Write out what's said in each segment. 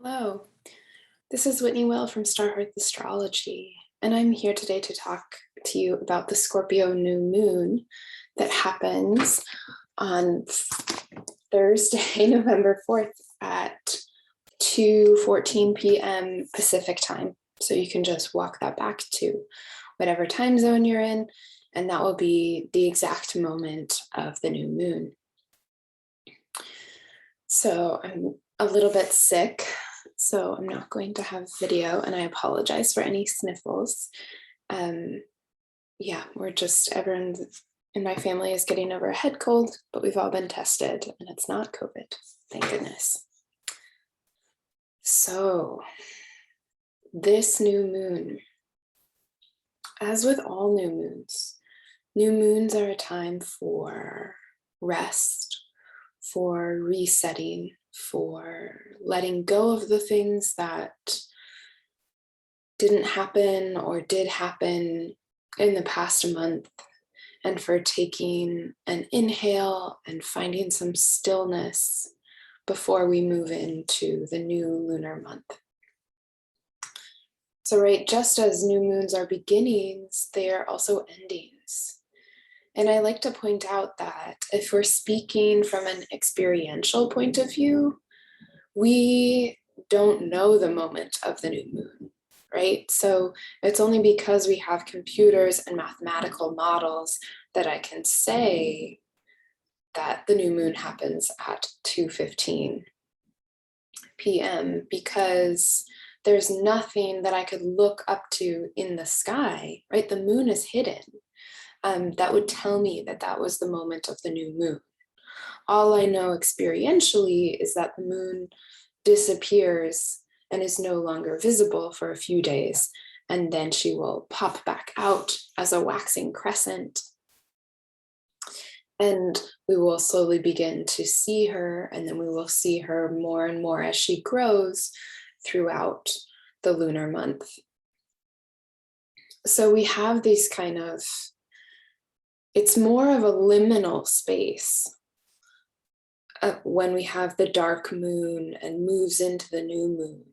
Hello, this is Whitney Will from Star Hearth Astrology, and I'm here today to talk to you about the Scorpio new moon that happens on Thursday, November 4th at 2:14 p.m. Pacific time. So you can just walk that back to whatever time zone you're in, and that will be the exact moment of the new moon. So I'm a little bit sick, so I'm not going to have video, and I apologize for any sniffles. Yeah, everyone in my family is getting over a head cold, but we've all been tested and it's not COVID, thank goodness. So this new moon, as with all new moons are a time for rest, for resetting, for letting go of the things that didn't happen or did happen in the past month, and for taking an inhale and finding some stillness before we move into the new lunar month. So, right, just as new moons are beginnings, they are also endings. And I like to point out that if we're speaking from an experiential point of view, we don't know the moment of the new moon, right? So it's only because we have computers and mathematical models that I can say that the new moon happens at 2:15 p.m. because there's nothing that I could look up to in the sky, right? The moon is hidden. That would tell me that that was the moment of the new moon. All I know experientially is that the moon disappears and is no longer visible for a few days, and then she will pop back out as a waxing crescent. And we will slowly begin to see her, and then we will see her more and more as she grows throughout the lunar month. So we have these it's more of a liminal space when we have the dark moon and moves into the new moon,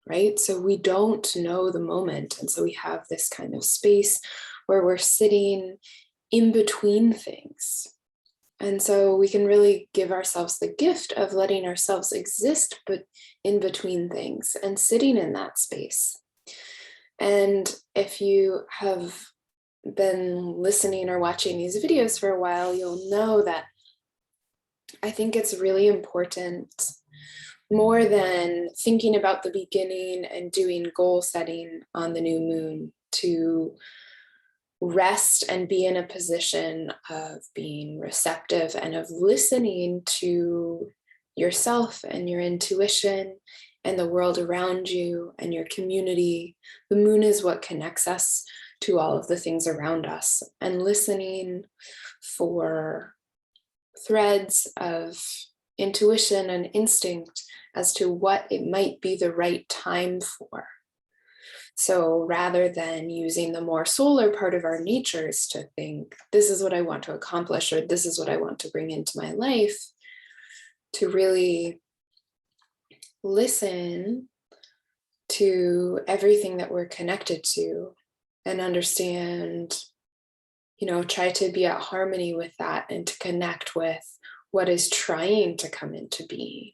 right? So we don't know the moment. And so we have this kind of space where we're sitting in between things. And so we can really give ourselves the gift of letting ourselves exist, but in between things and sitting in that space. And if you have been listening or watching these videos for a while, you'll know that I think it's really important, more than thinking about the beginning and doing goal setting on the new moon, to rest and be in a position of being receptive and of listening to yourself and your intuition and the world around you and your community. The moon is what connects us to all of the things around us, and listening for threads of intuition and instinct as to what it might be the right time for. So rather than using the more solar part of our natures to think, this is what I want to accomplish, or this is what I want to bring into my life, to really listen to everything that we're connected to and understand, try to be at harmony with that and to connect with what is trying to come into being.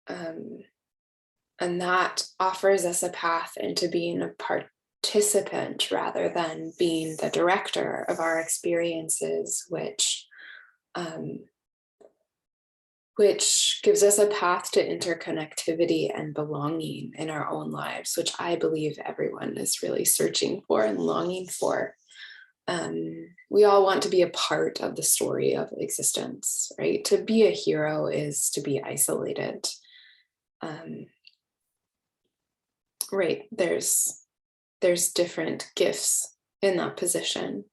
And that offers us a path into being a participant rather than being the director of our experiences, which gives us a path to interconnectivity and belonging in our own lives, which I believe everyone is really searching for and longing for. We all want to be a part of the story of existence, right? To be a hero is to be isolated. Right, there's different gifts in that position,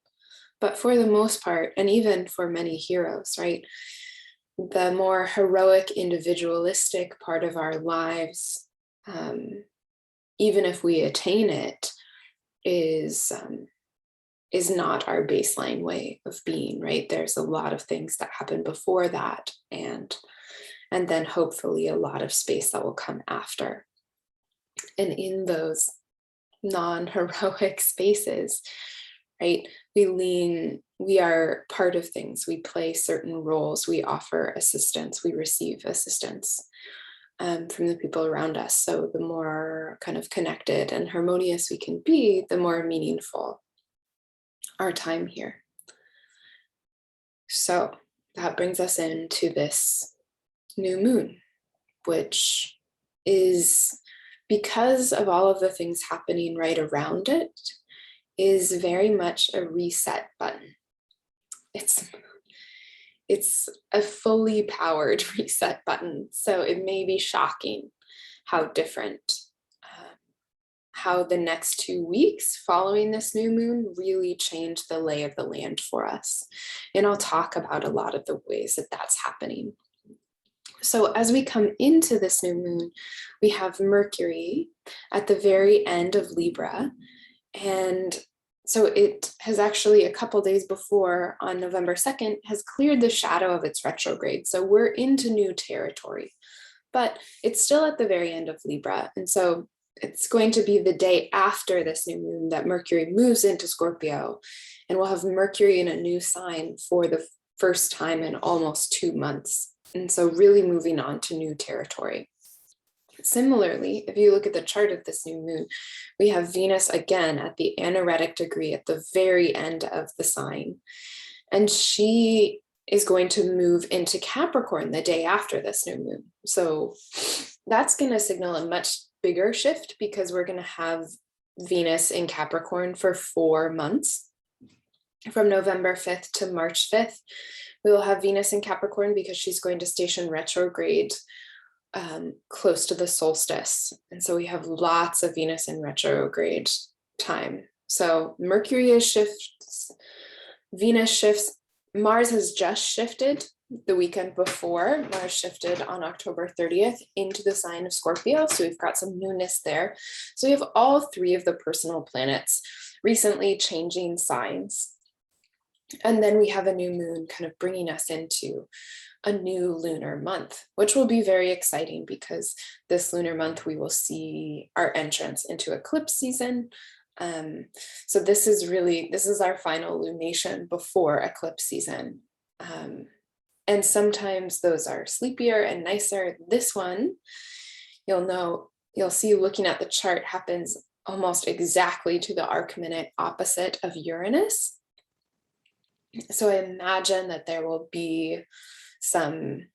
but for the most part, and even for many heroes, right, the more heroic, individualistic part of our lives, even if we attain it, is not our baseline way of being, right? There's a lot of things that happen before that, and and then hopefully a lot of space that will come after. And in those non-heroic spaces, right, we are part of things, we play certain roles, we offer assistance, we receive assistance from the people around us. So the more kind of connected and harmonious we can be, the more meaningful our time here. So that brings us into this new moon, which is, because of all of the things happening right around it, is very much a reset button. It's a fully powered reset button. So it may be shocking how different, how the next 2 weeks following this new moon really changed the lay of the land for us. And I'll talk about a lot of the ways that that's happening. So as we come into this new moon, we have Mercury at the very end of Libra. And so it has actually, a couple days before, on November 2nd, has cleared the shadow of its retrograde. So we're into new territory, but it's still at the very end of Libra. And so it's going to be the day after this new moon that Mercury moves into Scorpio, and we'll have Mercury in a new sign for the first time in almost 2 months. And so really moving on to new territory. Similarly, if you look at the chart of this new moon, we have Venus again at the anaretic degree at the very end of the sign. And she is going to move into Capricorn the day after this new moon. So that's going to signal a much bigger shift, because we're going to have Venus in Capricorn for 4 months. From November 5th to March 5th, we will have Venus in Capricorn because she's going to station retrograde close to the solstice. And so we have lots of Venus in retrograde time. So Mercury shifts, Venus shifts, Mars has just shifted the weekend before. Mars shifted on October 30th into the sign of Scorpio. So we've got some newness there. So we have all 3 of the personal planets recently changing signs. And then we have a new moon kind of bringing us into a new lunar month, which will be very exciting, because this lunar month we will see our entrance into eclipse season. So this is our final lunation before eclipse season. And sometimes those are sleepier and nicer. This one, you'll see, looking at the chart, happens almost exactly to the arc-minute opposite of Uranus. So I imagine that there will be some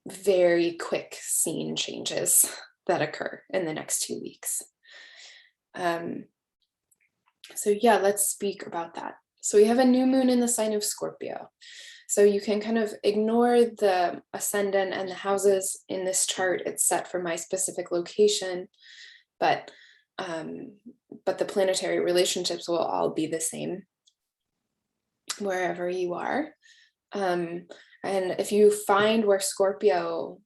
very quick scene changes that occur in the next 2 weeks. So yeah, let's speak about that. So we have a new moon in the sign of Scorpio. So you can kind of ignore the ascendant and the houses in this chart. It's set for my specific location, but the planetary relationships will all be the same wherever you are. And if you find where Scorpio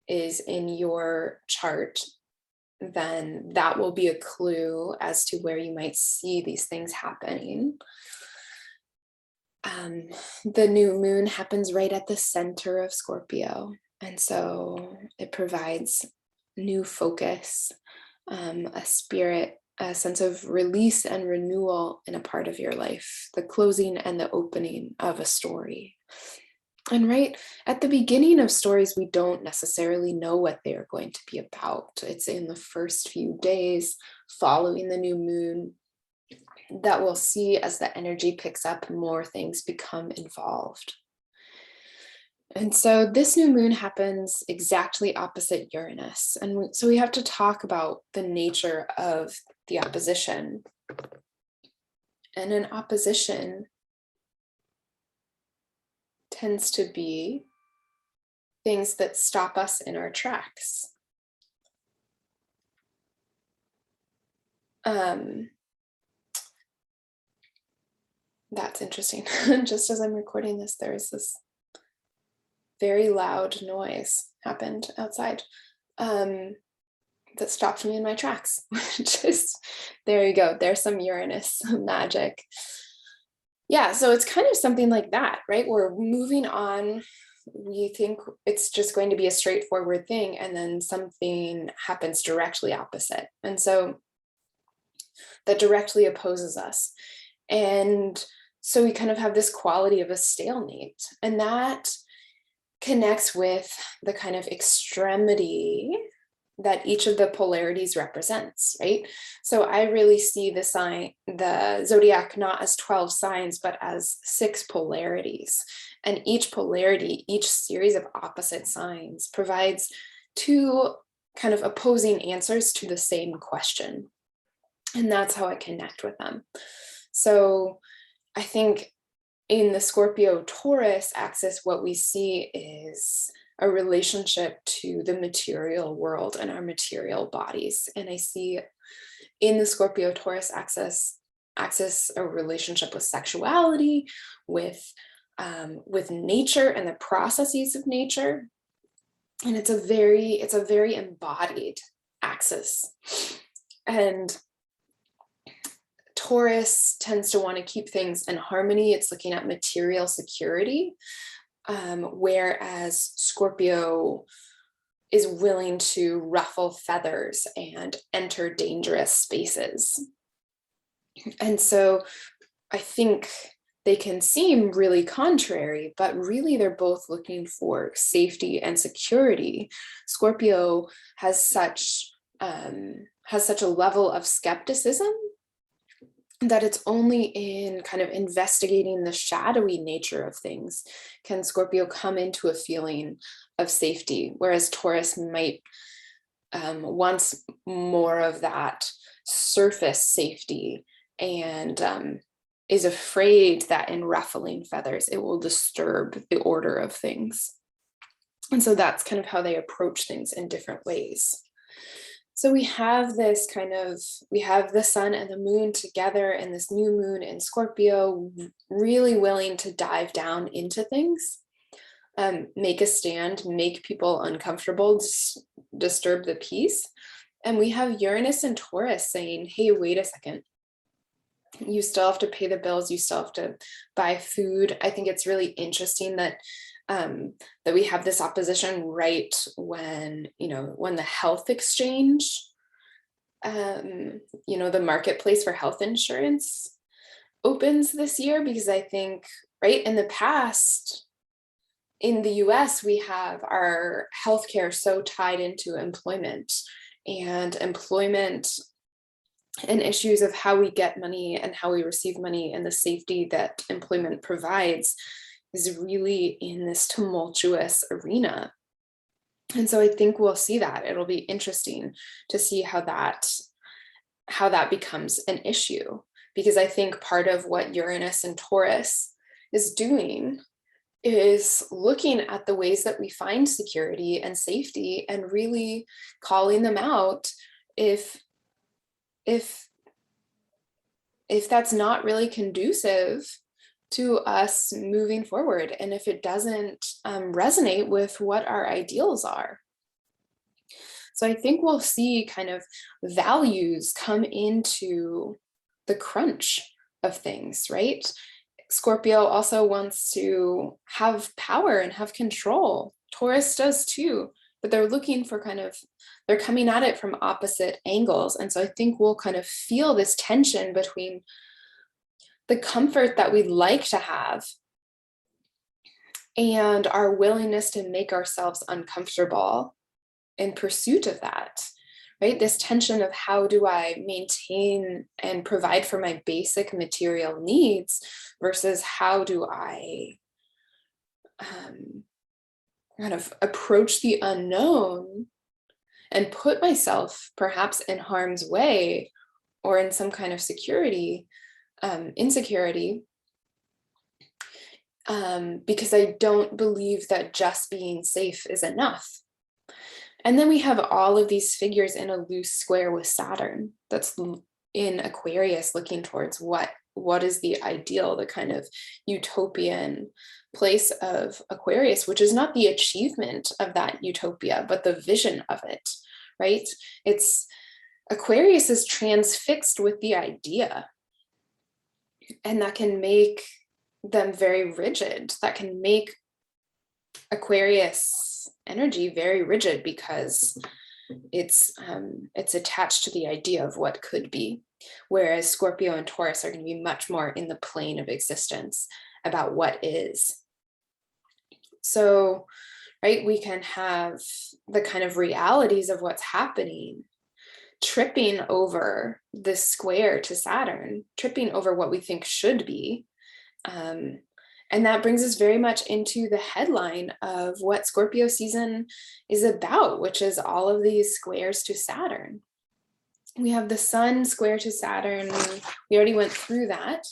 is in your chart, then that will be a clue as to where you might see these things happening. The new moon happens right at the center of Scorpio. And so it provides new focus, a sense of release and renewal in a part of your life, the closing and the opening of a story. And right at the beginning of stories, we don't necessarily know what they are going to be about. It's in the first few days following the new moon that we'll see, as the energy picks up, more things become involved. And so this new moon happens exactly opposite Uranus. And so we have to talk about the nature of the opposition. And an opposition tends to be things that stop us in our tracks. That's interesting. Just as I'm recording this, there's this very loud noise happened outside that stopped me in my tracks, which is, there you go. There's some Uranus magic. Yeah, so it's kind of something like that, right? We're moving on we think it's just going to be a straightforward thing, and then something happens directly opposite. And so that directly opposes us. And so we kind of have this quality of a stalemate, and that connects with the kind of extremity that each of the polarities represents, right? So I really see the zodiac not as 12 signs, but as 6 polarities. And each polarity, each series of opposite signs, provides 2 kind of opposing answers to the same question. And that's how I connect with them. So I think in the Scorpio Taurus axis, what we see is a relationship to the material world and our material bodies. And I see in the Scorpio Taurus axis a relationship with sexuality, with nature and the processes of nature. And it's a very embodied axis. And Taurus tends to want to keep things in harmony. It's looking at material security, whereas Scorpio is willing to ruffle feathers and enter dangerous spaces. And so I think they can seem really contrary, but really they're both looking for safety and security. Scorpio has such a level of skepticism that it's only in kind of investigating the shadowy nature of things can Scorpio come into a feeling of safety, whereas Taurus might want more of that surface safety, and is afraid that in ruffling feathers, it will disturb the order of things. And so that's kind of how they approach things in different ways. So we have the sun and the moon together, and this new moon in Scorpio, really willing to dive down into things, make a stand, make people uncomfortable, disturb the peace. And we have Uranus and Taurus saying, hey, wait a second. You still have to pay the bills. You still have to buy food. I think it's really interesting that we have this opposition right when the health exchange, the marketplace for health insurance opens this year, because I think right in the past in the US, we have our healthcare so tied into employment and issues of how we get money and how we receive money and the safety that employment provides is really in this tumultuous arena. And so I think we'll see that. It'll be interesting to see how that becomes an issue, because I think part of what Uranus and Taurus is doing is looking at the ways that we find security and safety and really calling them out if that's not really conducive to us moving forward, and if it doesn't resonate with what our ideals are. So I think we'll see kind of values come into the crunch of things, right? Scorpio also wants to have power and have control. Taurus does too, but they're looking for they're coming at it from opposite angles. And so I think we'll kind of feel this tension between the comfort that we'd like to have and our willingness to make ourselves uncomfortable in pursuit of that, right? This tension of how do I maintain and provide for my basic material needs versus how do I kind of approach the unknown and put myself perhaps in harm's way or in some kind of insecurity, because I don't believe that just being safe is enough. And then we have all of these figures in a loose square with Saturn that's in Aquarius, looking towards what is the ideal, the kind of utopian place of Aquarius, which is not the achievement of that utopia, but the vision of it, right? Aquarius is transfixed with the idea, and that can make them very rigid. That can make Aquarius energy very rigid because it's attached to the idea of what could be, whereas Scorpio and Taurus are going to be much more in the plane of existence about what is. So, right, we can have the kind of realities of what's happening tripping over this square to Saturn, tripping over what we think should be. And that brings us very much into the headline of what Scorpio season is about, which is all of these squares to Saturn. We have the sun square to Saturn. We already went through that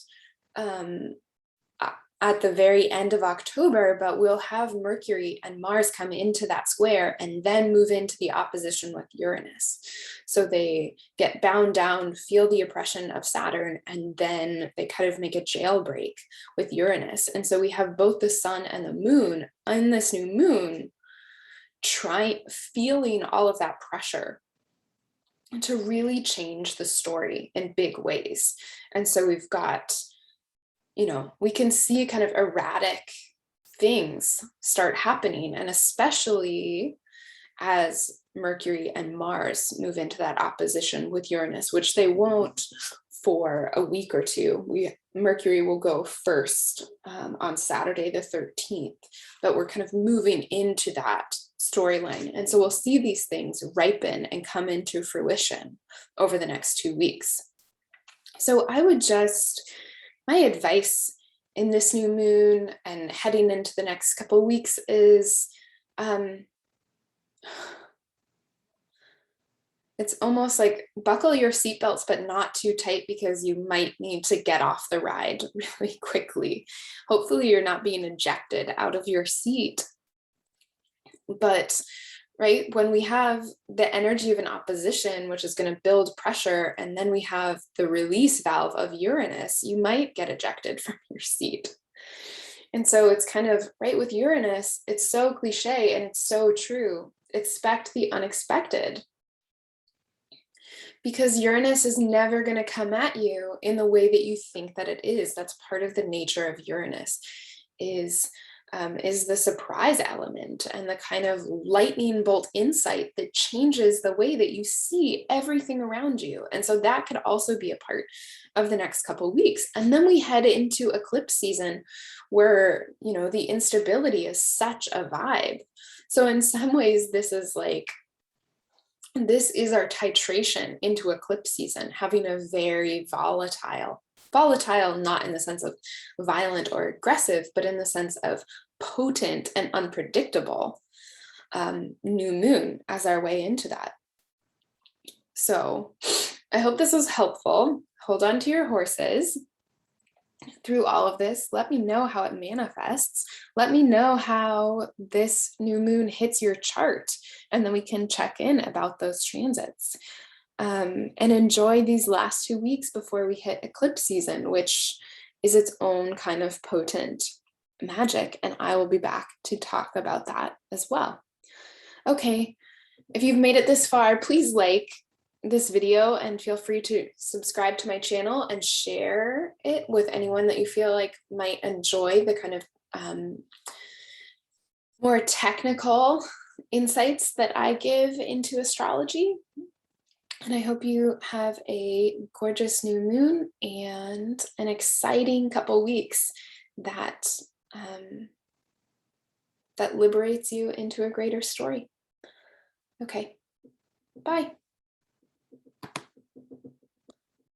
at the very end of October, but we'll have Mercury and Mars come into that square and then move into the opposition with Uranus. So they get bound down, feel the oppression of Saturn, and then they kind of make a jailbreak with Uranus. And so we have both the sun and the moon on this new moon, feeling all of that pressure to really change the story in big ways. And so we've got, we can see kind of erratic things start happening, and especially as Mercury and Mars move into that opposition with Uranus, which they won't for a week or two. Mercury will go first on Saturday the 13th, but we're kind of moving into that storyline. And so we'll see these things ripen and come into fruition over the next 2 weeks. So my advice in this new moon and heading into the next couple of weeks is it's almost like buckle your seatbelts, but not too tight, because you might need to get off the ride really quickly. Hopefully you're not being ejected out of your seat. But right, when we have the energy of an opposition, which is going to build pressure, and then we have the release valve of Uranus, you might get ejected from your seat. And so it's kind of, right, with Uranus, it's so cliche and it's so true. Expect the unexpected. Because Uranus is never going to come at you in the way that you think that it is. That's part of the nature of Uranus, is the surprise element and the kind of lightning bolt insight that changes the way that you see everything around you. And so that could also be a part of the next couple of weeks. And then we head into eclipse season where, the instability is such a vibe. So in some ways, this is our titration into eclipse season, having a very volatile, not in the sense of violent or aggressive, but in the sense of potent and unpredictable new moon as our way into that. So I hope this was helpful. Hold on to your horses through all of this. Let me know how it manifests. Let me know how this new moon hits your chart, and then we can check in about those transits. And enjoy these last 2 weeks before we hit eclipse season, which is its own kind of potent magic. And I will be back to talk about that as well. Okay, if you've made it this far, please like this video and feel free to subscribe to my channel and share it with anyone that you feel like might enjoy the kind of more technical insights that I give into astrology. And I hope you have a gorgeous new moon and an exciting couple weeks that liberates you into a greater story. Okay, bye.